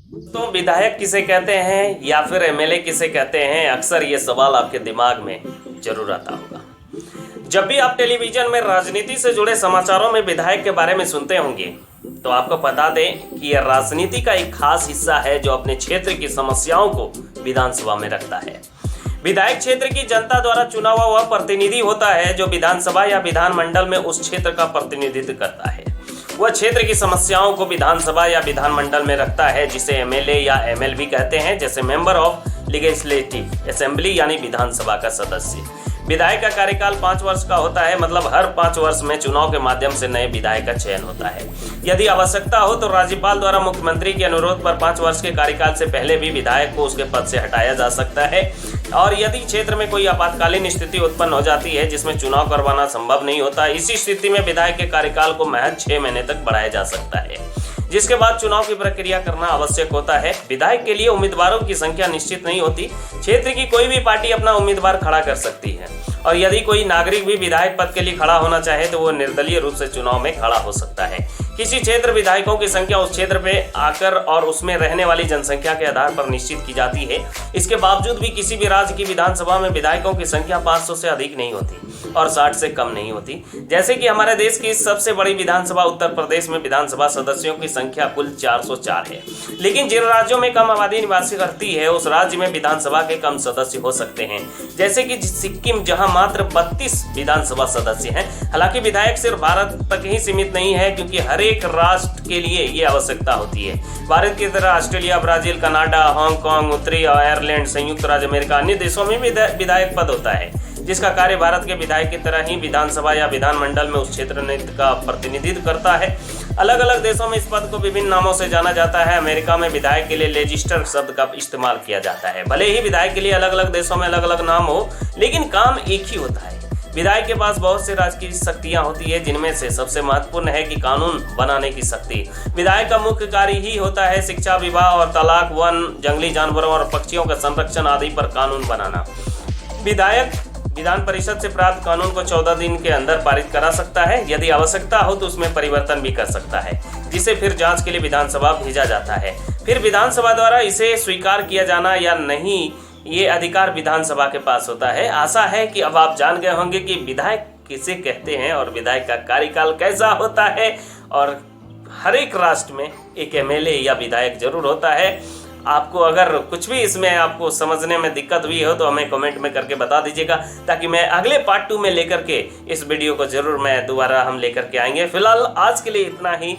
तो विधायक किसे कहते हैं या फिर एमएलए किसे कहते हैं, अक्सर ये सवाल आपके दिमाग में जरूर आता होगा। जब भी आप टेलीविजन में राजनीति से जुड़े समाचारों में विधायक के बारे में सुनते होंगे तो आपको बता दें कि यह राजनीति का एक खास हिस्सा है जो अपने क्षेत्र की समस्याओं को विधानसभा में रखता है। विधायक क्षेत्र की जनता द्वारा चुना हुआ वह प्रतिनिधि होता है जो विधानसभा या विधानमंडल में उस क्षेत्र का प्रतिनिधित्व करता है। वह क्षेत्र की समस्याओं को विधानसभा या विधानमंडल में रखता है, जिसे एमएलए या एमएल भी कहते हैं, जैसे मेंबर ऑफ लेजिस्लेटिव असेंबली यानी विधानसभा का सदस्य। विधायक का कार्यकाल 5 वर्ष का होता है, मतलब हर 5 वर्ष में चुनाव के माध्यम से नए विधायक का चयन होता है। यदि आवश्यकता हो तो राज्यपाल द्वारा मुख्यमंत्री के अनुरोध पर 5 वर्ष के कार्यकाल से पहले भी विधायक को उसके पद से हटाया जा सकता है। और यदि क्षेत्र में कोई आपातकालीन स्थिति उत्पन्न हो जाती है जिसमें चुनाव करवाना संभव नहीं होता, इसी स्थिति में विधायक के कार्यकाल को महज 6 महीने तक बढ़ाया जा सकता है, जिसके बाद चुनाव की प्रक्रिया करना आवश्यक होता है। विधायक के लिए उम्मीदवारों की संख्या निश्चित नहीं होती। क्षेत्र की कोई भी पार्टी अपना उम्मीदवार खड़ा कर सकती है और यदि कोई नागरिक भी विधायक पद के लिए खड़ा होना चाहे तो वो निर्दलीय रूप से चुनाव में खड़ा हो सकता है। किसी क्षेत्र विधायकों की संख्या उस क्षेत्र पे आकर और उसमें रहने वाली जनसंख्या के आधार पर निश्चित की जाती है। इसके बावजूद भी किसी भी राज्य की विधानसभा में विधायकों की संख्या 500 से अधिक नहीं होती और 60 से कम नहीं होती। जैसे कि हमारे देश की सबसे बड़ी विधानसभा उत्तर प्रदेश में विधानसभा सदस्यों की संख्या कुल 404 है, लेकिन जिन राज्यों में कम आबादी निवासी करती है उस राज्य में विधानसभा के कम सदस्य हो सकते हैं, जैसे कि सिक्किम, जहां मात्र 32 विधानसभा सदस्य हैं। हालांकि विधायक सिर्फ भारत तक ही सीमित नहीं है, क्योंकि हर एक राष्ट्र के लिए ये आवश्यकता होती है। भारत की तरह ऑस्ट्रेलिया, ब्राजील, कनाडा, हांगकांग, उत्तरी आयरलैंड, संयुक्त राज्य अमेरिका, अन्य देशों में भी विधायक पद होता है, जिसका कार्य भारत के विधायक की तरह ही विधानसभा या विधानमंडल में उस क्षेत्र का प्रतिनिधित्व करता है। अलग अलग देशों में इस पद को विभिन्न नामों से जाना जाता है। अमेरिका में विधायक के लिए लेजिस्लेटर शब्द का इस्तेमाल किया जाता है। भले ही विधायक के लिए अलग अलग देशों में अलग अलग नाम हो, लेकिन काम एक ही होता है। विधायक के पास बहुत से राजकीय शक्तियां होती है, जिनमें से सबसे महत्वपूर्ण है कि कानून बनाने की शक्ति। विधायक का मुख्य कार्य ही होता है शिक्षा, विवाह और तलाक, वन, जंगली जानवरों और पक्षियों का संरक्षण आदि पर कानून बनाना। विधायक विधान परिषद से प्राप्त कानून को 14 दिन के अंदर पारित करा सकता है। यदि आवश्यकता हो तो उसमें परिवर्तन भी कर सकता है, जिसे फिर जांच के लिए विधानसभा भेजा जाता है। फिर विधानसभा द्वारा इसे स्वीकार किया जाना या नहीं, ये अधिकार विधानसभा के पास होता है। आशा है कि अब आप जान गए होंगे कि विधायक किसे कहते हैं और विधायक का कार्यकाल कैसा होता है। और हर एक राष्ट्र में एक एमएलए या विधायक जरूर होता है। आपको अगर कुछ भी इसमें आपको समझने में दिक्कत हुई हो तो हमें कमेंट में करके बता दीजिएगा, ताकि मैं अगले पार्ट 2 में लेकर के इस वीडियो को जरूर मैं दोबारा हम लेकर के आएंगे। फिलहाल आज के लिए इतना ही।